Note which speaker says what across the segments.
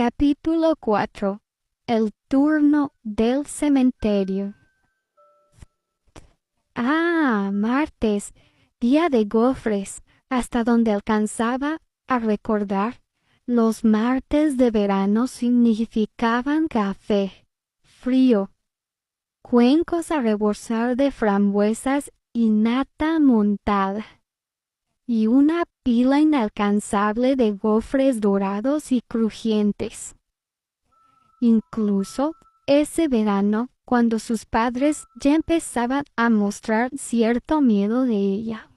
Speaker 1: Capítulo 4. El turno del cementerio. Martes, día de gofres, hasta donde alcanzaba a recordar. Los martes de verano significaban café, frío, cuencos a rebosar de frambuesas y nata montada, y una pila inalcanzable de gofres dorados y crujientes. Incluso ese verano, cuando sus padres ya empezaban a mostrar cierto miedo de ella,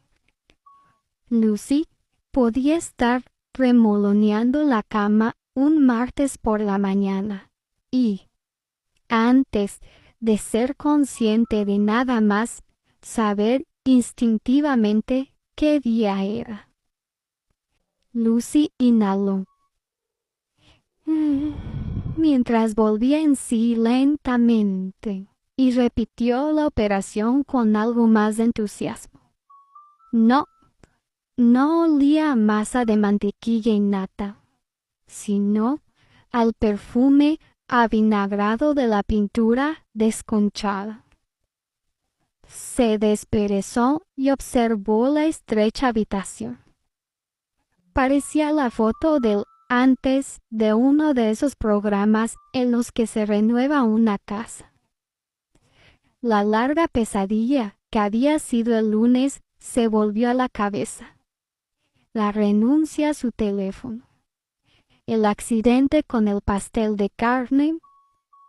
Speaker 1: Lucy podía estar remoloneando la cama un martes por la mañana y, antes de ser consciente de nada más, saber instintivamente qué día era. Lucy inhaló, mientras volvía en sí lentamente, y repitió la operación con algo más de entusiasmo. No olía a masa de mantequilla y nata, sino al perfume avinagrado de la pintura desconchada. Se desperezó y observó la estrecha habitación. Parecía la foto del antes de uno de esos programas en los que se renueva una casa. La larga pesadilla que había sido el lunes se volvió a la cabeza. La renuncia a su teléfono, el accidente con el pastel de carne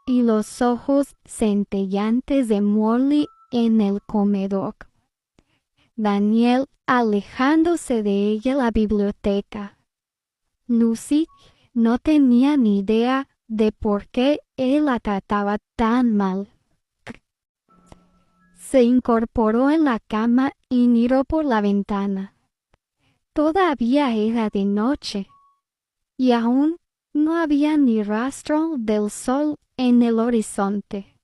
Speaker 1: y los ojos centellantes de Molly en el comedor. Daniel alejándose de ella en la biblioteca. Lucy no tenía ni idea de por qué él la trataba tan mal. Se incorporó en la cama y miró por la ventana. Todavía era de noche, y aún no había ni rastro del sol en el horizonte.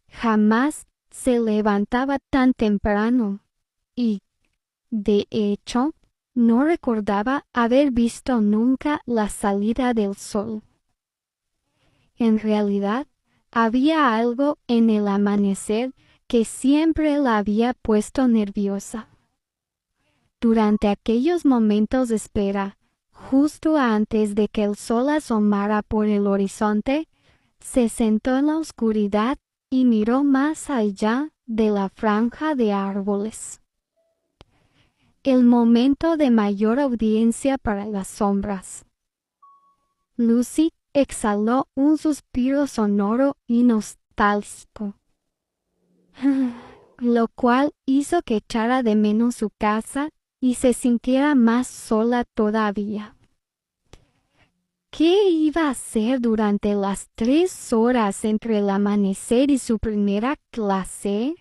Speaker 1: Jamás se levantaba tan temprano y, de hecho, no recordaba haber visto nunca la salida del sol. En realidad, había algo en el amanecer que siempre la había puesto nerviosa. Durante aquellos momentos de espera, justo antes de que el sol asomara por el horizonte, se sentó en la oscuridad y miró más allá de la franja de árboles. El momento de mayor audiencia para las sombras. Lucy exhaló un suspiro sonoro y nostálgico, lo cual hizo que echara de menos su casa y se sintiera más sola todavía. ¿Qué iba a hacer durante las 3 horas entre el amanecer y su primera clase?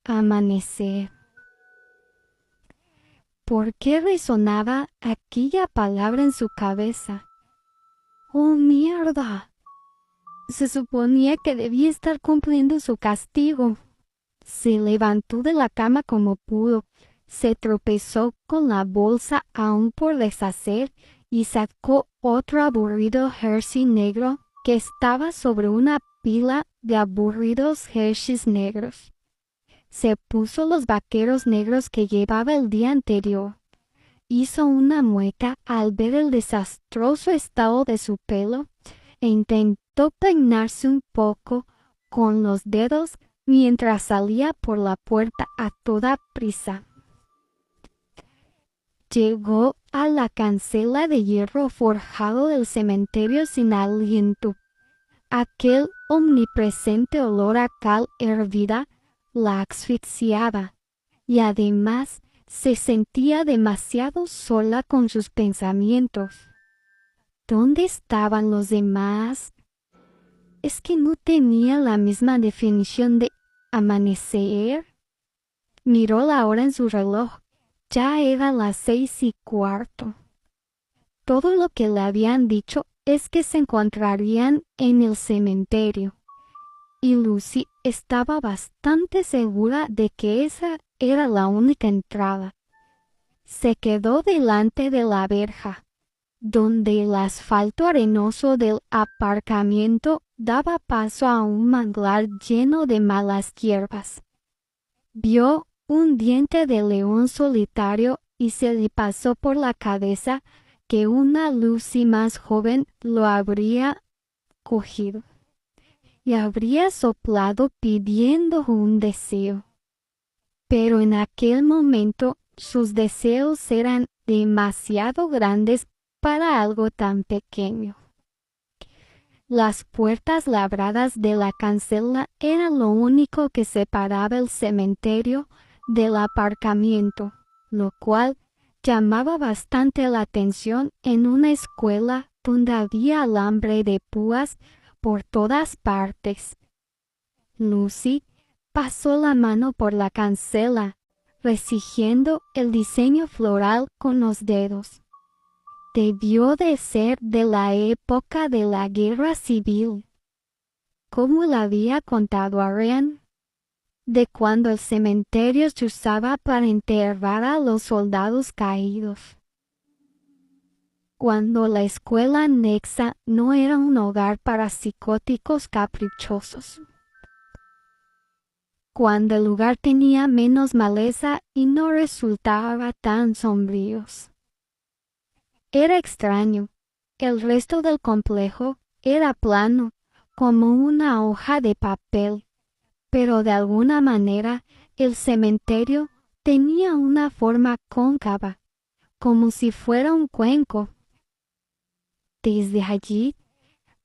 Speaker 1: Amanecer. ¿Por qué resonaba aquella palabra en su cabeza? ¡Oh, mierda! Se suponía que debía estar cumpliendo su castigo. Se levantó de la cama como pudo, se tropezó con la bolsa aún por deshacer y sacó otro aburrido Hershey negro que estaba sobre una pila de aburridos Hershey's negros. Se puso los vaqueros negros que llevaba el día anterior. Hizo una mueca al ver el desastroso estado de su pelo e intentó peinarse un poco con los dedos mientras salía por la puerta a toda prisa. Llegó a la cancela de hierro forjado del cementerio sin aliento. Aquel omnipresente olor a cal hervida la asfixiaba y además se sentía demasiado sola con sus pensamientos. ¿Dónde estaban los demás? ¿Es que no tenía la misma definición de amanecer? Miró la hora en su reloj. Ya eran las 6:15. Todo lo que le habían dicho es que se encontrarían en el cementerio, y Lucy estaba bastante segura de que esa era la única entrada. Se quedó delante de la verja, donde el asfalto arenoso del aparcamiento daba paso a un manglar lleno de malas hierbas. Vio un diente de león solitario y se le pasó por la cabeza que una Lucy más joven lo habría cogido y habría soplado pidiendo un deseo. Pero en aquel momento sus deseos eran demasiado grandes para algo tan pequeño. Las puertas labradas de la cancela eran lo único que separaba el cementerio del aparcamiento, lo cual llamaba bastante la atención en una escuela donde había alambre de púas por todas partes. Lucy pasó la mano por la cancela, recigiendo el diseño floral con los dedos. Debió de ser de la época de la Guerra Civil. Como le había contado a Ryan, de cuando el cementerio se usaba para enterrar a los soldados caídos. Cuando la escuela anexa no era un hogar para psicóticos caprichosos. Cuando el lugar tenía menos maleza y no resultaba tan sombríos. Era extraño. El resto del complejo era plano, como una hoja de papel, pero de alguna manera el cementerio tenía una forma cóncava, como si fuera un cuenco. Desde allí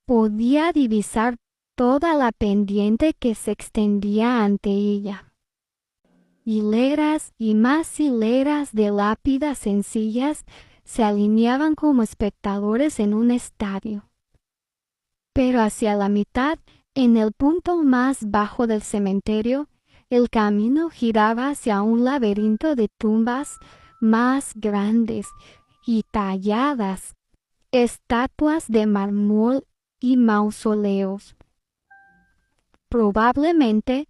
Speaker 1: podía divisar toda la pendiente que se extendía ante ella. Hileras y más hileras de lápidas sencillas se alineaban como espectadores en un estadio. Pero hacia la mitad, en el punto más bajo del cementerio, el camino giraba hacia un laberinto de tumbas más grandes y talladas, estatuas de mármol y mausoleos. Probablemente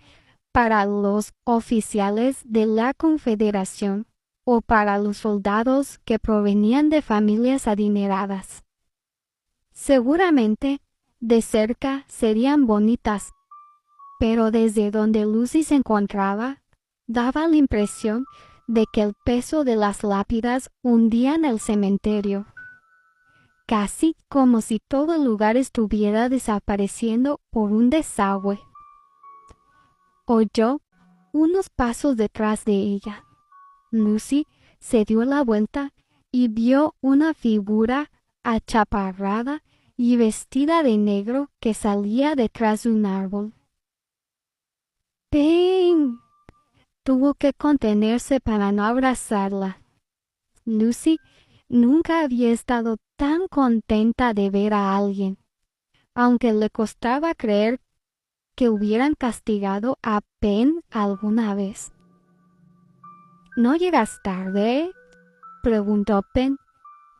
Speaker 1: para los oficiales de la Confederación o para los soldados que provenían de familias adineradas. Seguramente, de cerca serían bonitas, pero desde donde Lucy se encontraba, daba la impresión de que el peso de las lápidas hundían el cementerio, casi como si todo el lugar estuviera desapareciendo por un desagüe. Oyó unos pasos detrás de ella. Lucy se dio la vuelta y vio una figura achaparrada y vestida de negro que salía detrás de un árbol. ¡Ven! Tuvo que contenerse para no abrazarla. Lucy nunca había estado tan contenta de ver a alguien, aunque le costaba creer que hubieran castigado a Penn alguna vez. ¿No llegas tarde?, preguntó Penn.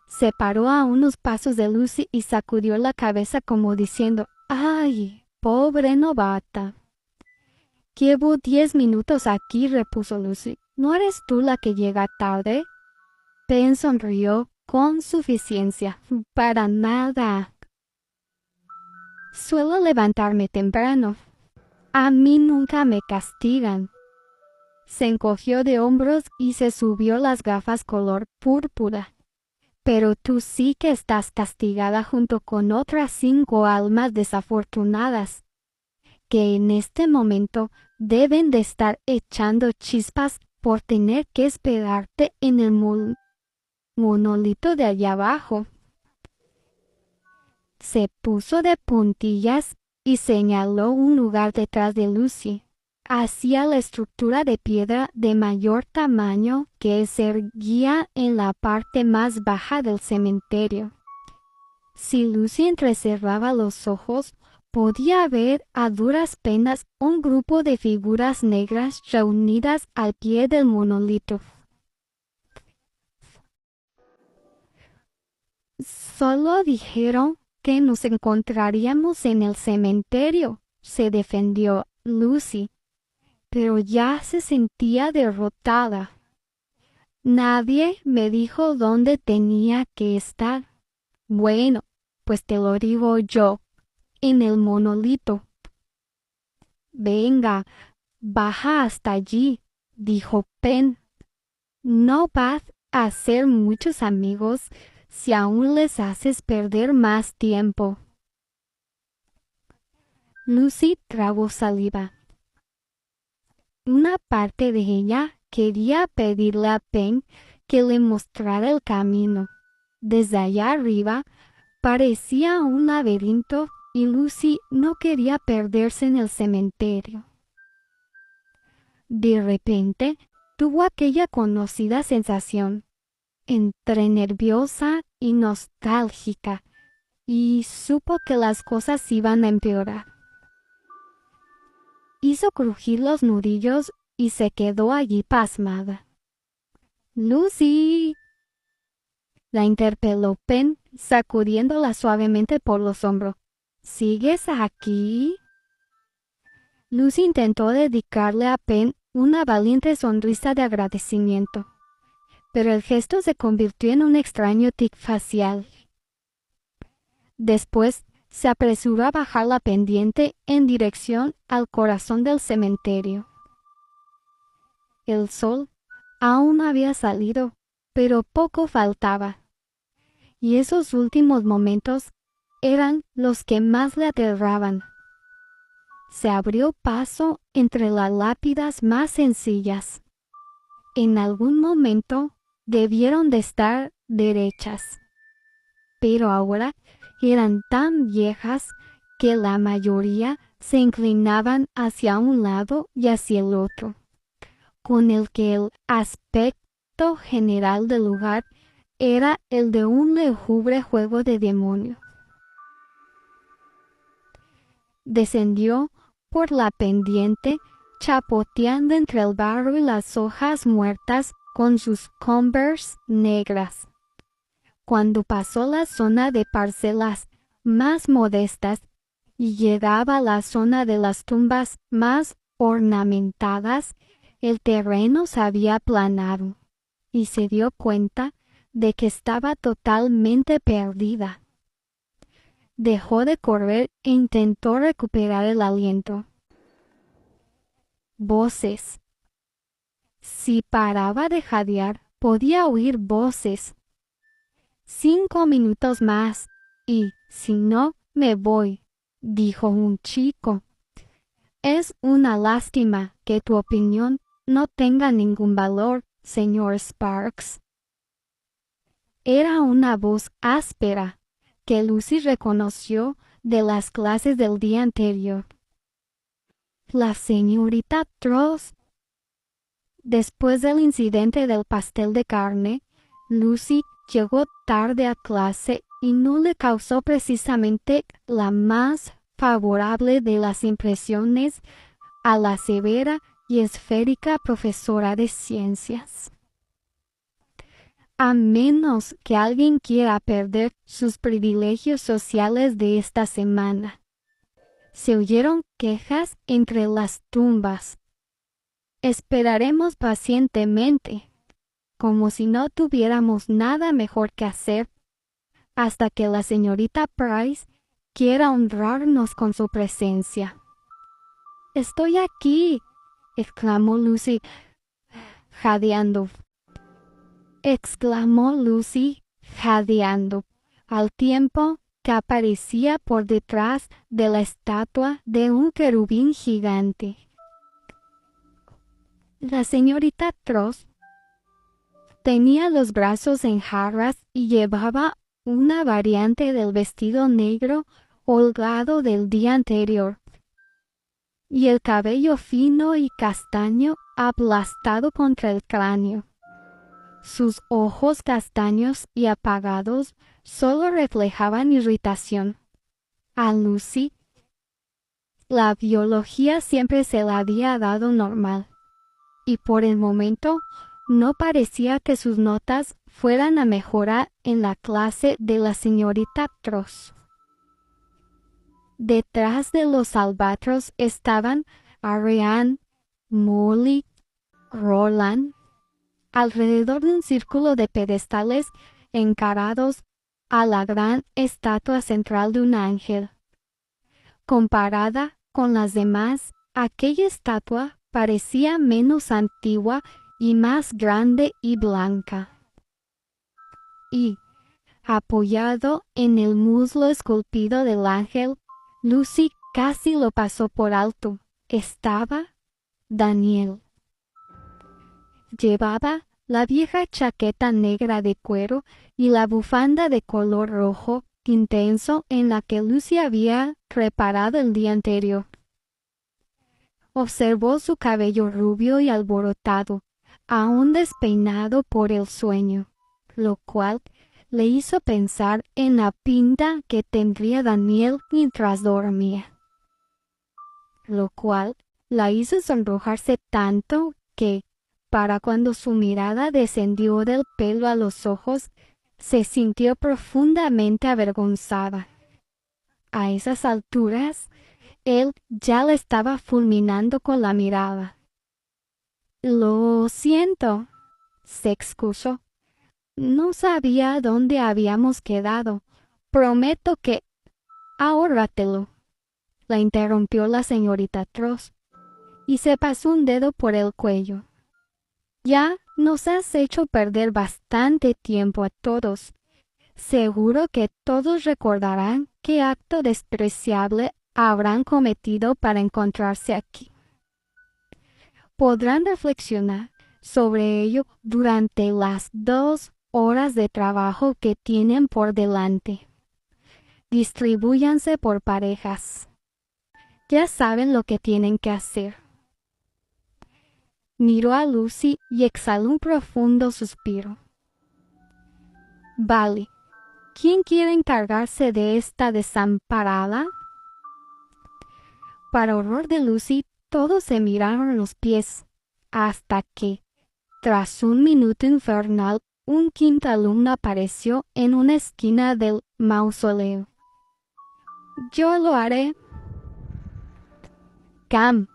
Speaker 1: Se paró a unos pasos de Lucy y sacudió la cabeza como diciendo, ¡ay, pobre novata! Llevo 10 minutos aquí, repuso Lucy. ¿No eres tú la que llega tarde? Penn sonrió con suficiencia. Para nada. Suelo levantarme temprano. A mí nunca me castigan. Se encogió de hombros y se subió las gafas color púrpura. Pero tú sí que estás castigada junto con otras 5 almas desafortunadas, que en este momento deben de estar echando chispas por tener que esperarte en el monolito de allá abajo. Se puso de puntillas y señaló un lugar detrás de Lucy, hacia la estructura de piedra de mayor tamaño que se erguía en la parte más baja del cementerio. Si Lucy entrecerraba los ojos, podía ver a duras penas un grupo de figuras negras reunidas al pie del monolito. Solo dijeron que nos encontraríamos en el cementerio, se defendió Lucy, pero ya se sentía derrotada. Nadie me dijo dónde tenía que estar. Bueno, pues te lo digo yo, en el monolito. Venga, baja hasta allí, dijo Penn. No vas a hacer muchos amigos si aún les haces perder más tiempo. Lucy tragó saliva. Una parte de ella quería pedirle a Penn que le mostrara el camino. Desde allá arriba parecía un laberinto y Lucy no quería perderse en el cementerio. De repente tuvo aquella conocida sensación, entre nerviosa y nostálgica, y supo que las cosas iban a empeorar. Hizo crujir los nudillos y se quedó allí pasmada. ¡Lucy! La interpeló Penn, sacudiéndola suavemente por los hombros. ¿Sigues aquí? Lucy intentó dedicarle a Penn una valiente sonrisa de agradecimiento, pero el gesto se convirtió en un extraño tic facial. Después se apresuró a bajar la pendiente en dirección al corazón del cementerio. El sol aún no había salido, pero poco faltaba, y esos últimos momentos eran los que más le aterraban. Se abrió paso entre las lápidas más sencillas. En algún momento debieron de estar derechas, pero ahora eran tan viejas que la mayoría se inclinaban hacia un lado y hacia el otro, con el que el aspecto general del lugar era el de un lúgubre juego de demonios. Descendió por la pendiente, chapoteando entre el barro y las hojas muertas con sus Converse negras. Cuando pasó la zona de parcelas más modestas y llegaba a la zona de las tumbas más ornamentadas, el terreno se había aplanado y se dio cuenta de que estaba totalmente perdida. Dejó de correr e intentó recuperar el aliento. Voces. Si paraba de jadear, podía oír voces. 5 minutos más, y si no, me voy, dijo un chico. Es una lástima que tu opinión no tenga ningún valor, señor Sparks. Era una voz áspera que Lucy reconoció de las clases del día anterior. La señorita Trost. Después del incidente del pastel de carne, Lucy llegó tarde a clase y no le causó precisamente la más favorable de las impresiones a la severa y esférica profesora de ciencias. A menos que alguien quiera perder sus privilegios sociales de esta semana. Se oyeron quejas entre las tumbas. Esperaremos pacientemente, como si no tuviéramos nada mejor que hacer, hasta que la señorita Price quiera honrarnos con su presencia. «Estoy aquí», exclamó Lucy, jadeando. Al tiempo que aparecía por detrás de la estatua de un querubín gigante. La señorita Trost tenía los brazos en jarras y llevaba una variante del vestido negro holgado del día anterior, y el cabello fino y castaño aplastado contra el cráneo. Sus ojos castaños y apagados solo reflejaban irritación. A Lucy, la biología siempre se la había dado normal, y por el momento no parecía que sus notas fueran a mejorar en la clase de la señorita Trost. Detrás de los albatros estaban Ariane, Molly, Roland, alrededor de un círculo de pedestales encarados a la gran estatua central de un ángel. Comparada con las demás, aquella estatua parecía menos antigua y más grande y blanca. Y, apoyado en el muslo esculpido del ángel, Lucy casi lo pasó por alto. Estaba Daniel. Llevaba la vieja chaqueta negra de cuero y la bufanda de color rojo intenso en la que Lucy había reparado el día anterior. Observó su cabello rubio y alborotado, aún despeinado por el sueño, lo cual le hizo pensar en la pinta que tendría Daniel mientras dormía, lo cual la hizo sonrojarse tanto que, para cuando su mirada descendió del pelo a los ojos, se sintió profundamente avergonzada. A esas alturas, él ya la estaba fulminando con la mirada. Lo siento, se excusó. No sabía dónde habíamos quedado. Prometo que... Ahórratelo, la interrumpió la señorita Trost, y se pasó un dedo por el cuello. Ya nos has hecho perder bastante tiempo a todos. Seguro que todos recordarán qué acto despreciable habrán cometido para encontrarse aquí. Podrán reflexionar sobre ello durante las 2 horas de trabajo que tienen por delante. Distribúyanse por parejas. Ya saben lo que tienen que hacer. Miró a Lucy y exhaló un profundo suspiro. Vale, ¿quién quiere encargarse de esta desamparada? Para horror de Lucy, todos se miraron los pies, hasta que, tras un minuto infernal, un quinto alumno apareció en una esquina del mausoleo. Yo lo haré. Cam.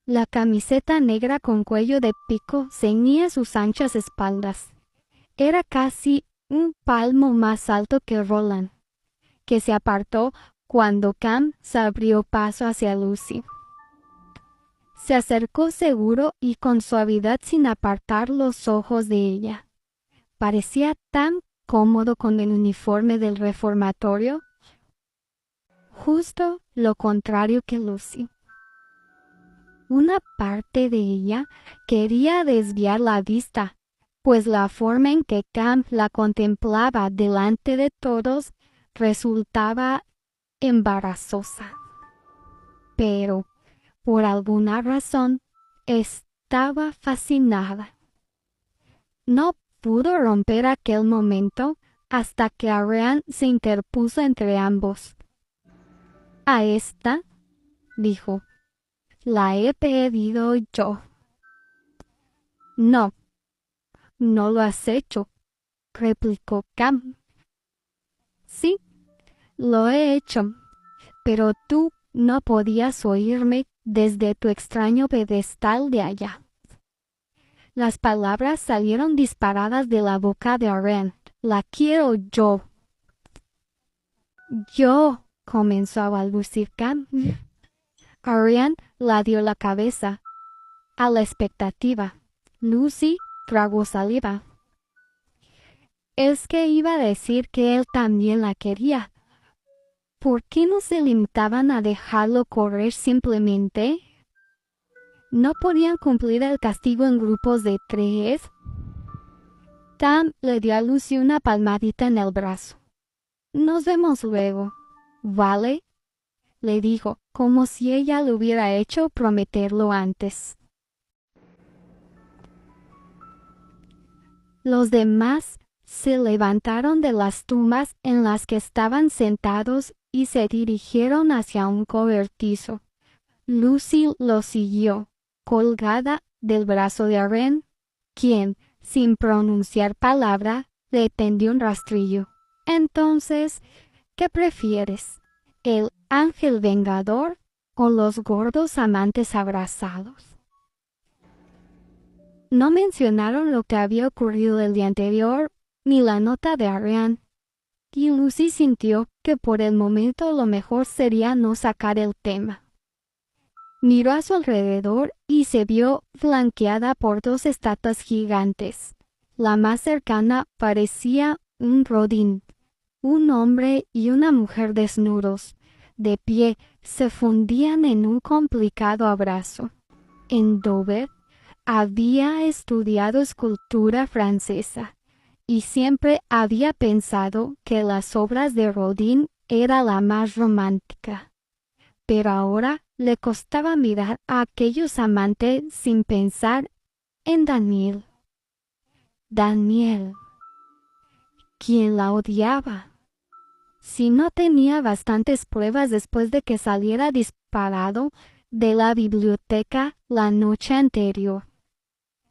Speaker 1: La camiseta negra con cuello de pico ceñía sus anchas espaldas. Era casi un palmo más alto que Roland, que se apartó cuando Cam se abrió paso hacia Lucy. Se acercó seguro y con suavidad sin apartar los ojos de ella. Parecía tan cómodo con el uniforme del reformatorio, justo lo contrario que Lucy. Una parte de ella quería desviar la vista, pues la forma en que Cam la contemplaba delante de todos resultaba embarazosa. Pero, por alguna razón, estaba fascinada. No pudo romper aquel momento hasta que Ariane se interpuso entre ambos. A esta, dijo, la he pedido yo. No, no lo has hecho, replicó Cam. Sí, lo he hecho, pero tú no podías oírme desde tu extraño pedestal de allá. Las palabras salieron disparadas de la boca de Ariane. La quiero yo. Yo, comenzó a balbucear Cam. Ariane la dio la cabeza. A la expectativa, Lucy tragó saliva. Es que iba a decir que él también la quería. ¿Por qué no se limitaban a dejarlo correr simplemente? ¿No podían cumplir el castigo en grupos de 3? Cam le dio a Lucy una palmadita en el brazo. Nos vemos luego, ¿vale? Le dijo, como si ella le hubiera hecho prometerlo antes. Los demás se levantaron de las tumbas en las que estaban sentados y se dirigieron hacia un cobertizo. Lucy lo siguió, colgada del brazo de Ariane, quien, sin pronunciar palabra, le tendió un rastrillo. Entonces, ¿qué prefieres? ¿El ángel vengador o los gordos amantes abrazados? No mencionaron lo que había ocurrido el día anterior, ni la nota de Ariane, y Lucy sintió que por el momento lo mejor sería no sacar el tema. Miró a su alrededor y se vio flanqueada por dos estatuas gigantes. La más cercana parecía un Rodin. Un hombre y una mujer desnudos, de pie, se fundían en un complicado abrazo. En Dover había estudiado escultura francesa y siempre había pensado que las obras de Rodin era la más romántica. Pero ahora le costaba mirar a aquellos amantes sin pensar en Daniel. Daniel, quien la odiaba. Si no tenía bastantes pruebas después de que saliera disparado de la biblioteca la noche anterior,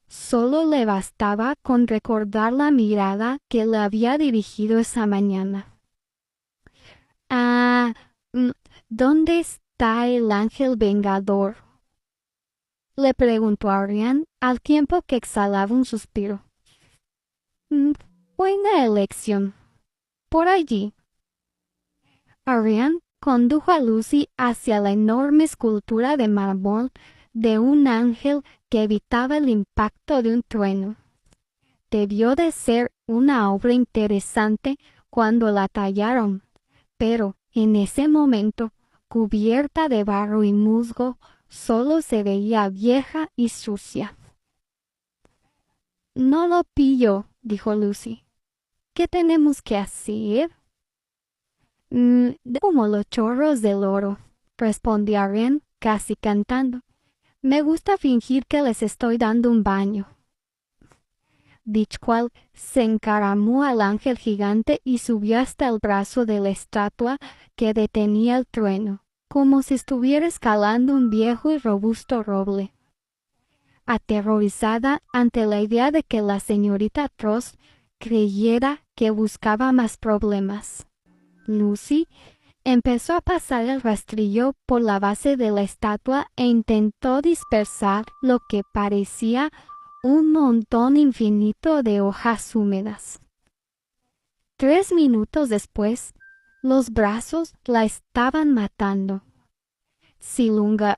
Speaker 1: solo le bastaba con recordar la mirada que le había dirigido esa mañana. ¿Dónde está el ángel vengador?, le preguntó Ariane al tiempo que exhalaba un suspiro. Buena elección. Por allí. Ariane condujo a Lucy hacia la enorme escultura de mármol de un ángel que evitaba el impacto de un trueno. Debió de ser una obra interesante cuando la tallaron, pero en ese momento, cubierta de barro y musgo, solo se veía vieja y sucia. No lo pillo, dijo Lucy. ¿Qué tenemos que hacer? Como los chorros del oro, respondió Ariane, casi cantando. Me gusta fingir que les estoy dando un baño. Dicho cual, se encaramó al ángel gigante y subió hasta el brazo de la estatua que detenía el trueno, como si estuviera escalando un viejo y robusto roble. Aterrorizada ante la idea de que la señorita Trost creyera que buscaba más problemas, Lucy empezó a pasar el rastrillo por la base de la estatua e intentó dispersar lo que parecía un montón infinito de hojas húmedas. 3 minutos después, los brazos la estaban matando. Sin lugar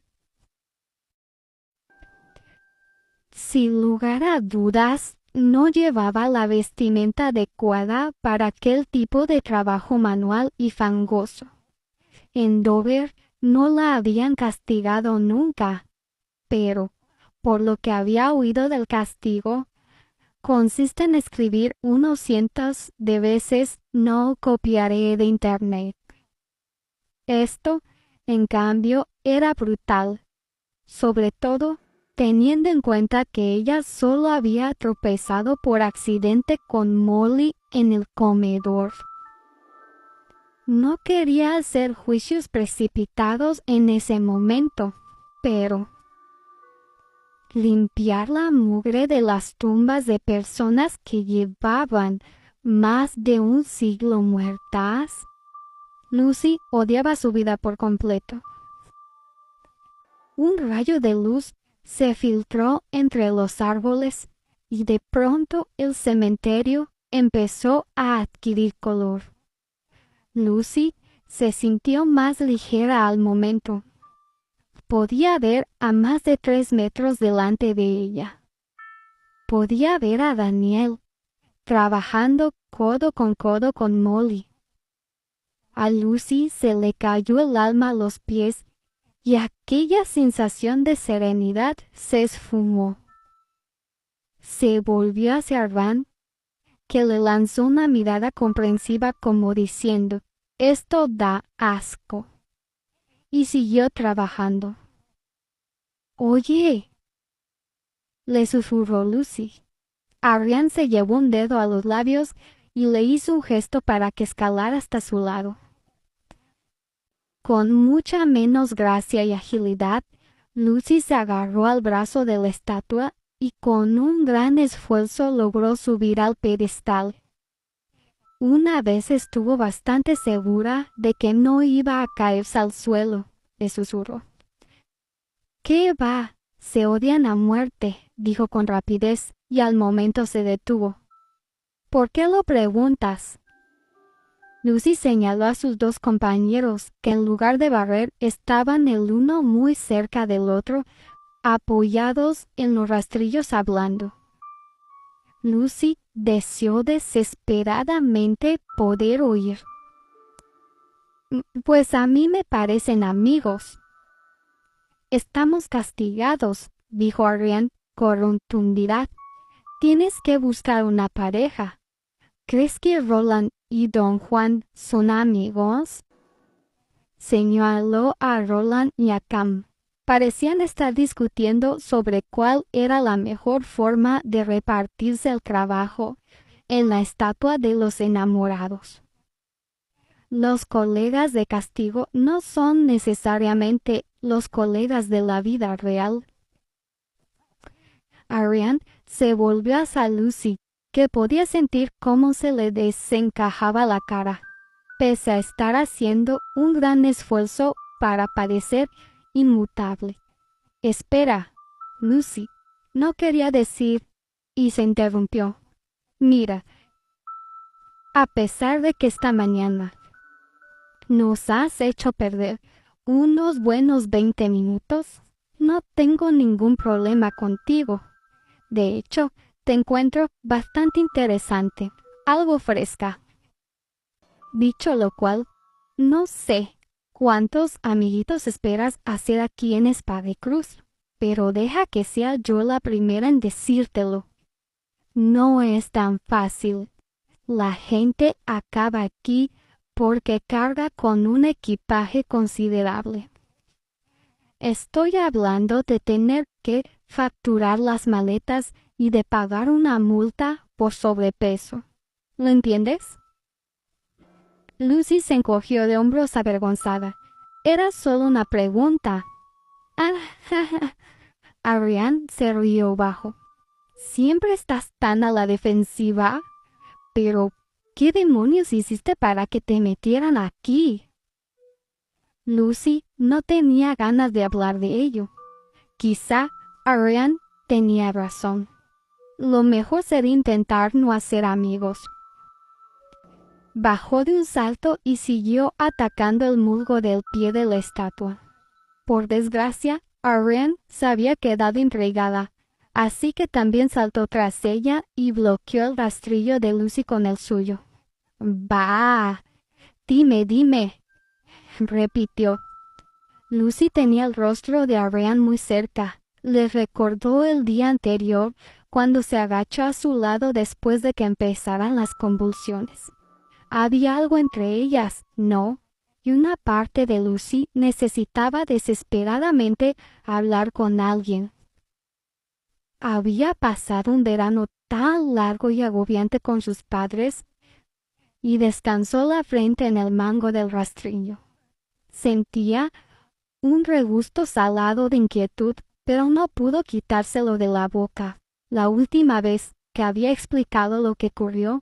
Speaker 1: a dudas, no llevaba la vestimenta adecuada para aquel tipo de trabajo manual y fangoso. En Dover no la habían castigado nunca, pero, por lo que había oído del castigo, consiste en escribir unos cientos de veces "no copiaré de internet". Esto, en cambio, era brutal, sobre todo teniendo en cuenta que ella solo había tropezado por accidente con Molly en el comedor. No quería hacer juicios precipitados en ese momento, pero limpiar la mugre de las tumbas de personas que llevaban más de un siglo muertas. Lucy odiaba su vida por completo. Un rayo de luz se filtró entre los árboles y de pronto el cementerio empezó a adquirir color. Lucy se sintió más ligera al momento. Podía ver a más de 3 metros delante de ella. Podía ver a Daniel trabajando codo con Molly. A Lucy se le cayó el alma a los pies y aquella sensación de serenidad se esfumó. Se volvió hacia Ariane, que le lanzó una mirada comprensiva como diciendo, «Esto da asco», y siguió trabajando. «Oye», le susurró Lucy. Ariane se llevó un dedo a los labios y le hizo un gesto para que escalara hasta su lado. Con mucha menos gracia y agilidad, Lucy se agarró al brazo de la estatua y con un gran esfuerzo logró subir al pedestal. Una vez estuvo bastante segura de que no iba a caerse al suelo, le susurró. «¿Qué va? Se odian a muerte», dijo con rapidez, y al momento se detuvo. «¿Por qué lo preguntas?». Lucy señaló a sus dos compañeros, que en lugar de barrer estaban el uno muy cerca del otro, apoyados en los rastrillos hablando. Lucy deseó desesperadamente poder oír. Pues a mí me parecen amigos. Estamos castigados, dijo Ariane con rotundidad. Tienes que buscar una pareja. ¿Crees que Roland y Don Juan son amigos? Señaló a Roland y a Cam. Parecían estar discutiendo sobre cuál era la mejor forma de repartirse el trabajo en la estatua de los enamorados. Los colegas de castigo no son necesariamente los colegas de la vida real. Ariane se volvió hacia Lucy, que podía sentir cómo se le desencajaba la cara, pese a estar haciendo un gran esfuerzo para parecer inmutable. Espera, Lucy, no quería decir, y se interrumpió. Mira, a pesar de que esta mañana nos has hecho perder unos buenos 20 minutos, no tengo ningún problema contigo. De hecho, te encuentro bastante interesante, algo fresca. Dicho lo cual, no sé cuántos amiguitos esperas hacer aquí en Espada y Cruz, pero deja que sea yo la primera en decírtelo. No es tan fácil. La gente acaba aquí porque carga con un equipaje considerable. Estoy hablando de tener que facturar las maletas y de pagar una multa por sobrepeso. ¿Lo entiendes? Lucy se encogió de hombros avergonzada. Era solo una pregunta. Ariane se rió bajo. Siempre estás tan a la defensiva. Pero, ¿qué demonios hiciste para que te metieran aquí? Lucy no tenía ganas de hablar de ello. Quizá Ariane tenía razón. Lo mejor sería intentar no hacer amigos. Bajó de un salto y siguió atacando el musgo del pie de la estatua. Por desgracia, Ariane se había quedado intrigada, así que también saltó tras ella y bloqueó el rastrillo de Lucy con el suyo. «Bah, dime», repitió. Lucy tenía el rostro de Ariane muy cerca. Le recordó el día anterior cuando se agachó a su lado después de que empezaran las convulsiones. Había algo entre ellas, ¿no? Y una parte de Lucy necesitaba desesperadamente hablar con alguien. Había pasado un verano tan largo y agobiante con sus padres, y descansó la frente en el mango del rastrillo. Sentía un regusto salado de inquietud, pero no pudo quitárselo de la boca. La última vez que había explicado lo que ocurrió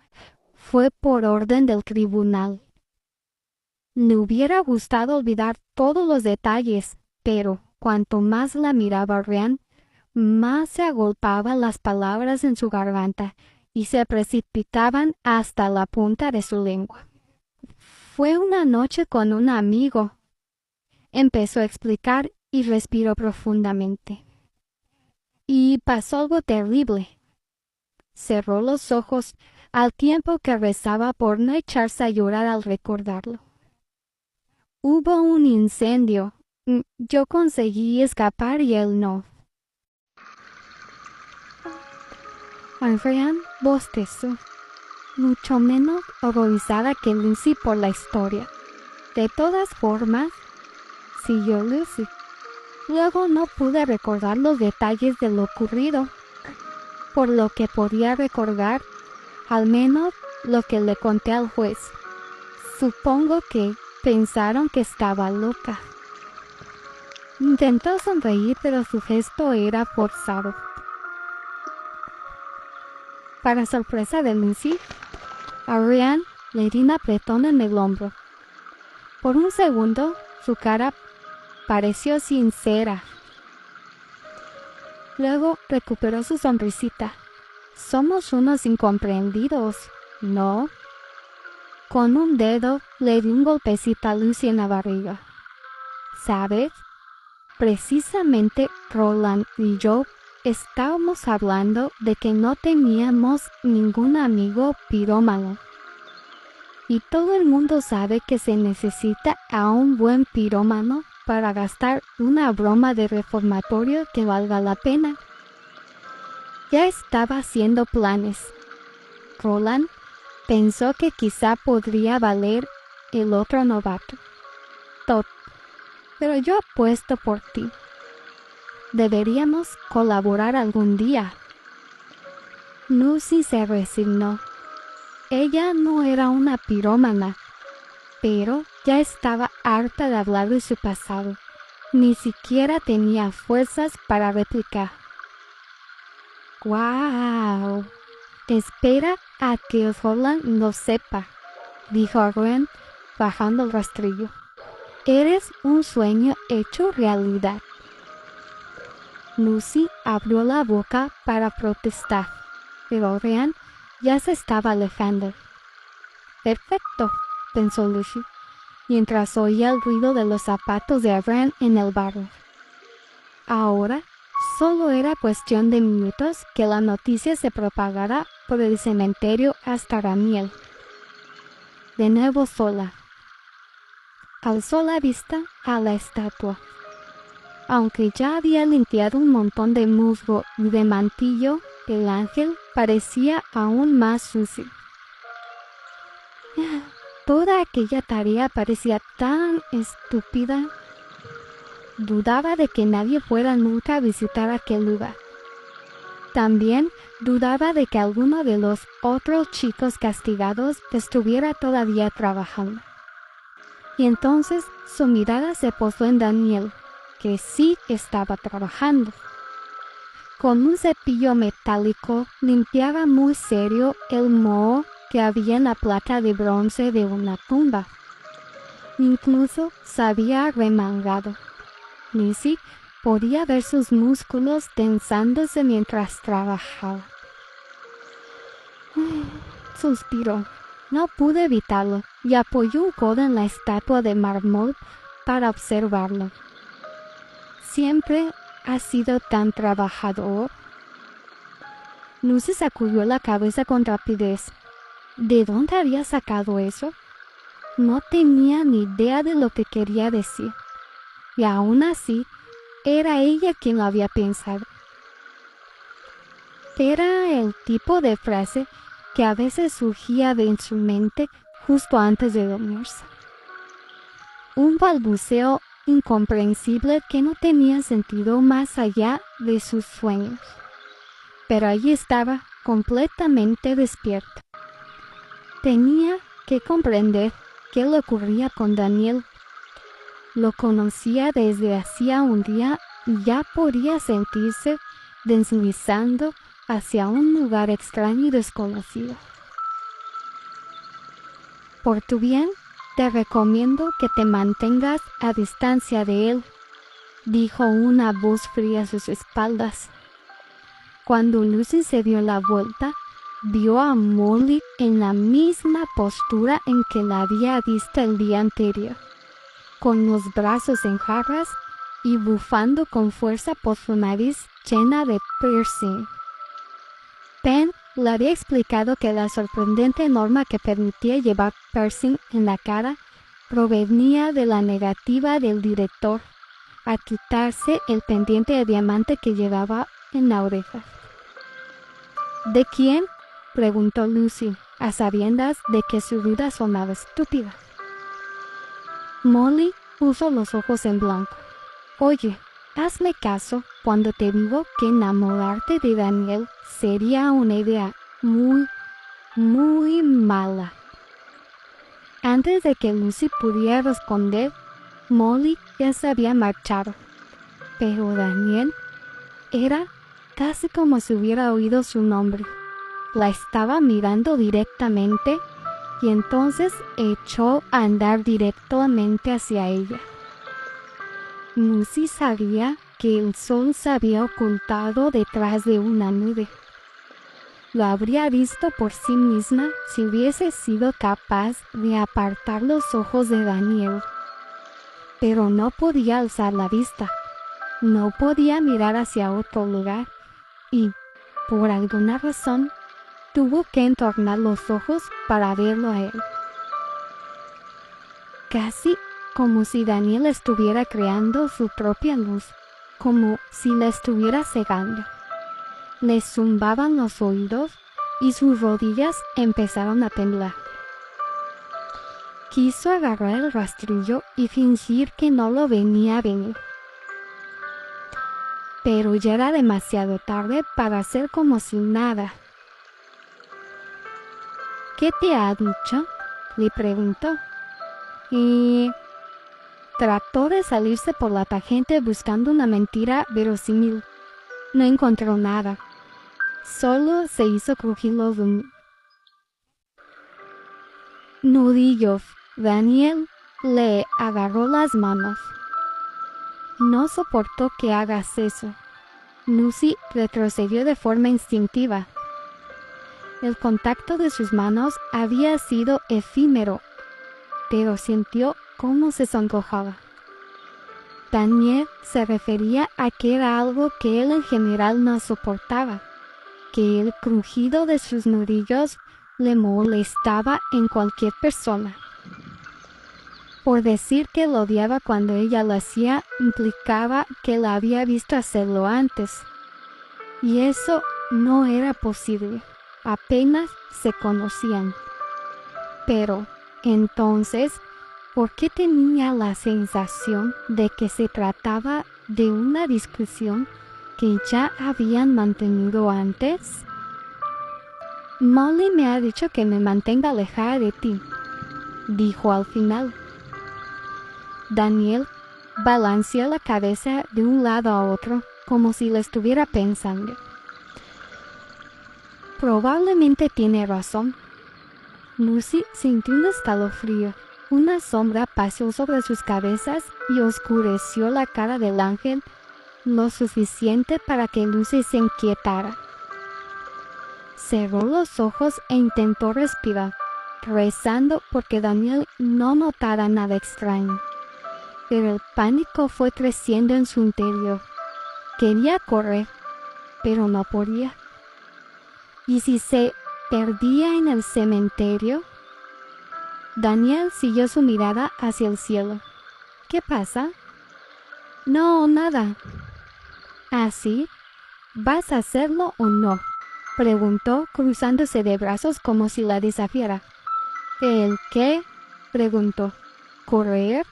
Speaker 1: fue por orden del tribunal. Le hubiera gustado olvidar todos los detalles, pero cuanto más la miraba Ariane, más se agolpaban las palabras en su garganta y se precipitaban hasta la punta de su lengua. Fue una noche con un amigo. Empezó a explicar y respiró profundamente. Y pasó algo terrible. Cerró los ojos al tiempo que rezaba por no echarse a llorar al recordarlo. Hubo un incendio. Yo conseguí escapar y él no. Ariane bostezó, mucho menos horrorizada que Lucy por la historia. De todas formas, siguió Lucy. Luego no pude recordar los detalles de lo ocurrido, por lo que podía recordar, al menos lo que le conté al juez. Supongo que pensaron que estaba loca. Intentó sonreír, pero su gesto era forzado. Para sorpresa de Lucy, Ariane le dio un apretón en el hombro. Por un segundo, su cara pareció sincera. Luego recuperó su sonrisita. Somos unos incomprendidos, ¿no? Con un dedo le dio un golpecito a Lucy en la barriga. ¿Sabes? Precisamente Roland y yo estábamos hablando de que no teníamos ningún amigo pirómano. Y todo el mundo sabe que se necesita a un buen pirómano para gastar una broma de reformatorio que valga la pena. Ya estaba haciendo planes. Roland pensó que quizá podría valer el otro novato. Todd, pero yo apuesto por ti. Deberíamos colaborar algún día. Lucy se resignó. Ella no era una pirómana, pero ya estaba harta de hablar de su pasado. Ni siquiera tenía fuerzas para replicar. ¡Guau! Espera a que Roland lo sepa, dijo Ren bajando el rastrillo. Eres un sueño hecho realidad. Lucy abrió la boca para protestar, pero Ren ya se estaba alejando. Perfecto, pensó Lucy, mientras oía el ruido de los zapatos de Ren en el barro. Ahora solo era cuestión de minutos que la noticia se propagara por el cementerio hasta Ramiel. De nuevo sola. Alzó la vista a la estatua. Aunque ya había limpiado un montón de musgo y de mantillo, el ángel parecía aún más sucio. Toda aquella tarea parecía tan estúpida. Dudaba de que nadie fuera nunca a visitar aquel lugar. También dudaba de que alguno de los otros chicos castigados estuviera todavía trabajando. Y entonces su mirada se posó en Daniel, que sí estaba trabajando. Con un cepillo metálico limpiaba muy serio el moho que había en la placa de bronce de una tumba. Incluso se había remangado. Lucy podía ver sus músculos tensándose mientras trabajaba. Suspiró. No pude evitarlo y apoyó un codo en la estatua de mármol para observarlo. Siempre ha sido tan trabajador. Lucy sacudió la cabeza con rapidez. ¿De dónde había sacado eso? No tenía ni idea de lo que quería decir. Y aún así, era ella quien lo había pensado. Era el tipo de frase que a veces surgía de su mente justo antes de dormirse. Un balbuceo incomprensible que no tenía sentido más allá de sus sueños. Pero allí estaba, completamente despierta. Tenía que comprender qué le ocurría con Daniel. Lo conocía desde hacía un día y ya podía sentirse deslizando hacia un lugar extraño y desconocido. Por tu bien, te recomiendo que te mantengas a distancia de él, dijo una voz fría a sus espaldas. Cuando Lucy se dio la vuelta, vio a Molly en la misma postura en que la había visto el día anterior, con los brazos en jarras y bufando con fuerza por su nariz llena de piercing. Penn le había explicado que la sorprendente norma que permitía llevar piercing en la cara provenía de la negativa del director a quitarse el pendiente de diamante que llevaba en la oreja. ¿De quién?, preguntó Lucy, a sabiendas de que su duda sonaba estúpida. Molly puso los ojos en blanco. Oye, hazme caso cuando te digo que enamorarte de Daniel sería una idea muy, muy mala. Antes de que Lucy pudiera responder, Molly ya se había marchado. Pero Daniel era casi como si hubiera oído su nombre. La estaba mirando directamente y entonces echó a andar directamente hacia ella. Lucy sabía que el sol se había ocultado detrás de una nube. lo habría visto por sí misma si hubiese sido capaz de apartar los ojos de Daniel. Pero no podía alzar la vista, no podía mirar hacia otro lugar y, por alguna razón, tuvo que entornar los ojos para verlo a él. Casi como si Daniel estuviera creando su propia luz, como si le estuviera cegando. Le zumbaban los oídos y sus rodillas empezaron a temblar. Quiso agarrar el rastrillo y fingir que no lo venía a venir. Pero ya era demasiado tarde para hacer como si nada. ¿Qué te ha dicho?, le preguntó. Y trató de salirse por la tangente buscando una mentira verosímil. No encontró nada. Solo se hizo crujir los nudillos. Daniel le agarró las manos. No soportó que hagas eso. Lucy retrocedió de forma instintiva. El contacto de sus manos había sido efímero, pero sintió cómo se sonrojaba. Daniel se refería a que era algo que él en general no soportaba, que el crujido de sus nudillos le molestaba en cualquier persona. Por decir que lo odiaba cuando ella lo hacía, implicaba que la había visto hacerlo antes. Y eso no era posible. Apenas se conocían. Pero, entonces, ¿por qué tenía la sensación de que se trataba de una discusión que ya habían mantenido antes? Molly me ha dicho que me mantenga alejada de ti, dijo al final. Daniel balanceó la cabeza de un lado a otro, como si lo estuviera pensando. Probablemente tiene razón. Lucy sintió un escalofrío. Una sombra pasó sobre sus cabezas y oscureció la cara del ángel lo suficiente para que Lucy se inquietara. Cerró los ojos e intentó respirar, rezando porque Daniel no notara nada extraño. Pero el pánico fue creciendo en su interior. Quería correr, pero no podía. ¿Y si se perdía en el cementerio? Daniel siguió su mirada hacia el cielo. ¿Qué pasa? No, nada. ¿Así? ¿Vas a hacerlo o no?, preguntó, cruzándose de brazos como si la desafiara. ¿El qué?, preguntó. ¿Correr?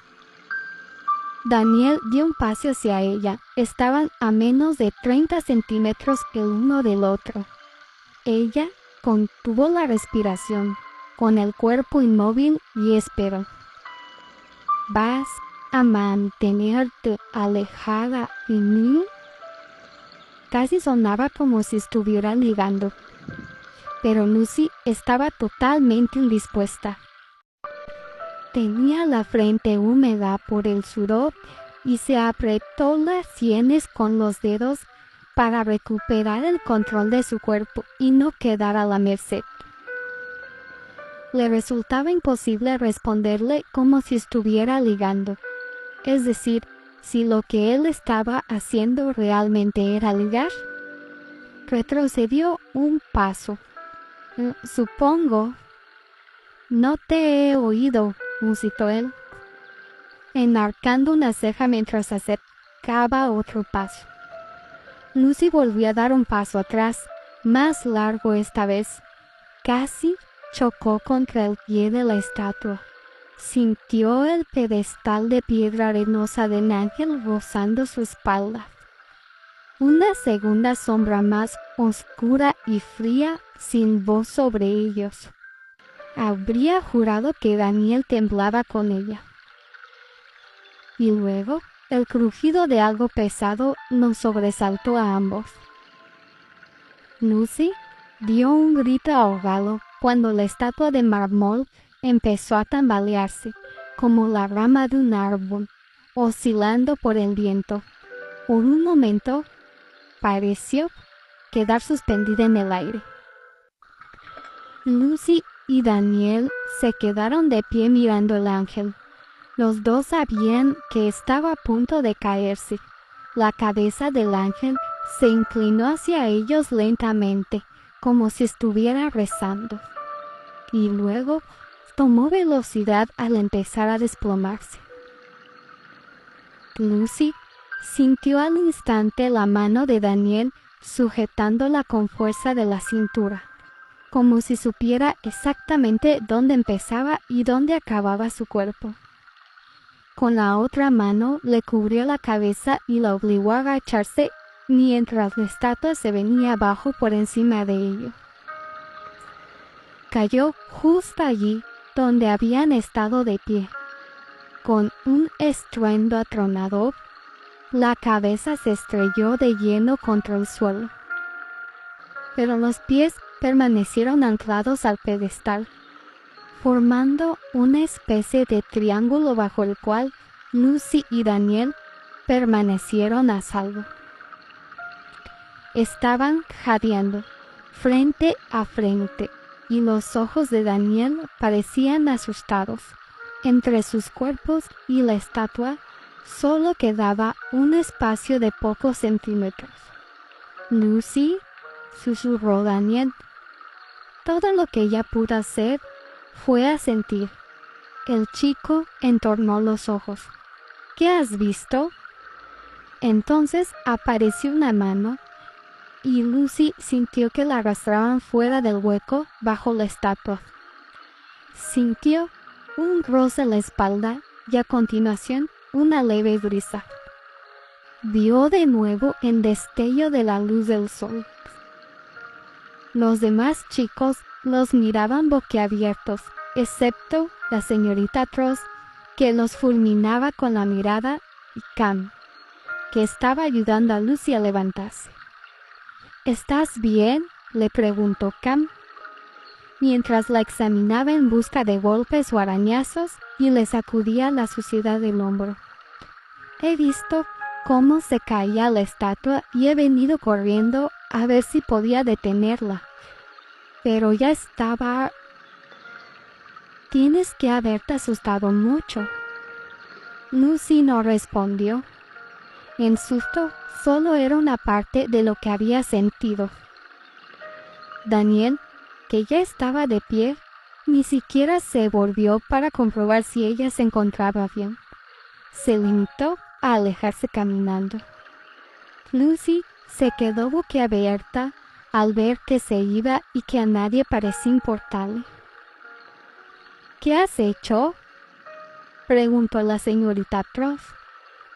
Speaker 1: Daniel dio un paso hacia ella. Estaban a menos de 30 centímetros el uno del otro. Ella contuvo la respiración, con el cuerpo inmóvil, y esperó. ¿Vas a mantenerte alejada de mí? Casi sonaba como si estuviera ligando. Pero Lucy estaba totalmente indispuesta. Tenía la frente húmeda por el sudor y se apretó las sienes con los dedos para recuperar el control de su cuerpo y no quedar a la merced. Le resultaba imposible responderle como si estuviera ligando. Es decir, si lo que él estaba haciendo realmente era ligar. Retrocedió un paso. Supongo. No te he oído, musitó él, enarcando una ceja mientras acercaba otro paso. Lucy volvió a dar un paso atrás, más largo esta vez. Casi chocó contra el pie de la estatua. Sintió el pedestal de piedra arenosa del ángel rozando su espalda. Una segunda sombra más oscura y fría silbó sobre ellos. Habría jurado que Daniel temblaba con ella. Y luego, el crujido de algo pesado nos sobresaltó a ambos. Lucy dio un grito ahogado cuando la estatua de mármol empezó a tambalearse, como la rama de un árbol, oscilando por el viento. Por un momento, pareció quedar suspendida en el aire. Lucy y Daniel se quedaron de pie mirando al ángel. Los dos sabían que estaba a punto de caerse. La cabeza del ángel se inclinó hacia ellos lentamente, como si estuviera rezando. Y luego tomó velocidad al empezar a desplomarse. Lucy sintió al instante la mano de Daniel sujetándola con fuerza de la cintura, como si supiera exactamente dónde empezaba y dónde acababa su cuerpo. Con la otra mano le cubrió la cabeza y la obligó a agacharse mientras la estatua se venía abajo por encima de ellos. Cayó justo allí donde habían estado de pie. Con un estruendo atronador, la cabeza se estrelló de lleno contra el suelo. Pero los pies permanecieron anclados al pedestal, formando una especie de triángulo bajo el cual Lucy y Daniel permanecieron a salvo. Estaban jadeando, frente a frente, y los ojos de Daniel parecían asustados. Entre sus cuerpos y la estatua solo quedaba un espacio de pocos centímetros. «Lucy», susurró Daniel. Todo lo que ella pudo hacer fue asentir. El chico entornó los ojos. «¿Qué has visto?» Entonces apareció una mano y Lucy sintió que la arrastraban fuera del hueco bajo la estatua. Sintió un roce en la espalda y a continuación una leve brisa. Vio de nuevo el destello de la luz del sol. Los demás chicos los miraban boquiabiertos, excepto la señorita Trost, que los fulminaba con la mirada, y Cam, que estaba ayudando a Lucy a levantarse. «¿Estás bien?», le preguntó Cam, mientras la examinaba en busca de golpes o arañazos y le sacudía la suciedad del hombro. «He visto cómo se caía la estatua y he venido corriendo a ver si podía detenerla. Pero ya estaba... Tienes que haberte asustado mucho». Lucy no respondió. El susto solo era una parte de lo que había sentido. Daniel, que ya estaba de pie, ni siquiera se volvió para comprobar si ella se encontraba bien. Se limitó a alejarse caminando. Lucy se quedó boquiabierta al ver que se iba y que a nadie parecía importarle. «¿Qué has hecho?», preguntó la señorita Trost.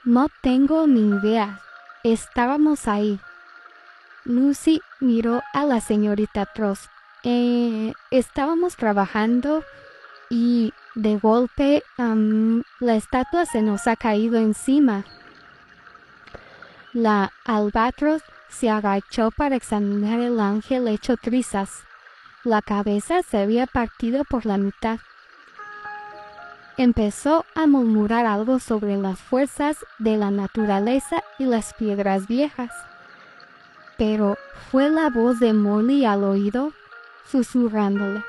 Speaker 1: «No tengo ni idea. Estábamos ahí». Lucy miró a la señorita Trost. Estábamos trabajando y de golpe la estatua se nos ha caído encima». La albatros se agachó para examinar el ángel hecho trizas. La cabeza se había partido por la mitad. Empezó a murmurar algo sobre las fuerzas de la naturaleza y las piedras viejas. Pero fue la voz de Molly al oído, susurrándole,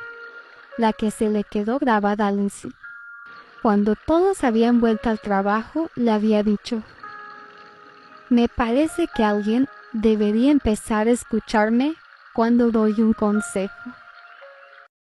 Speaker 1: la que se le quedó grabada a Lucy. Cuando todos habían vuelto al trabajo, le había dicho: «Me parece que alguien debería empezar a escucharme cuando doy un consejo».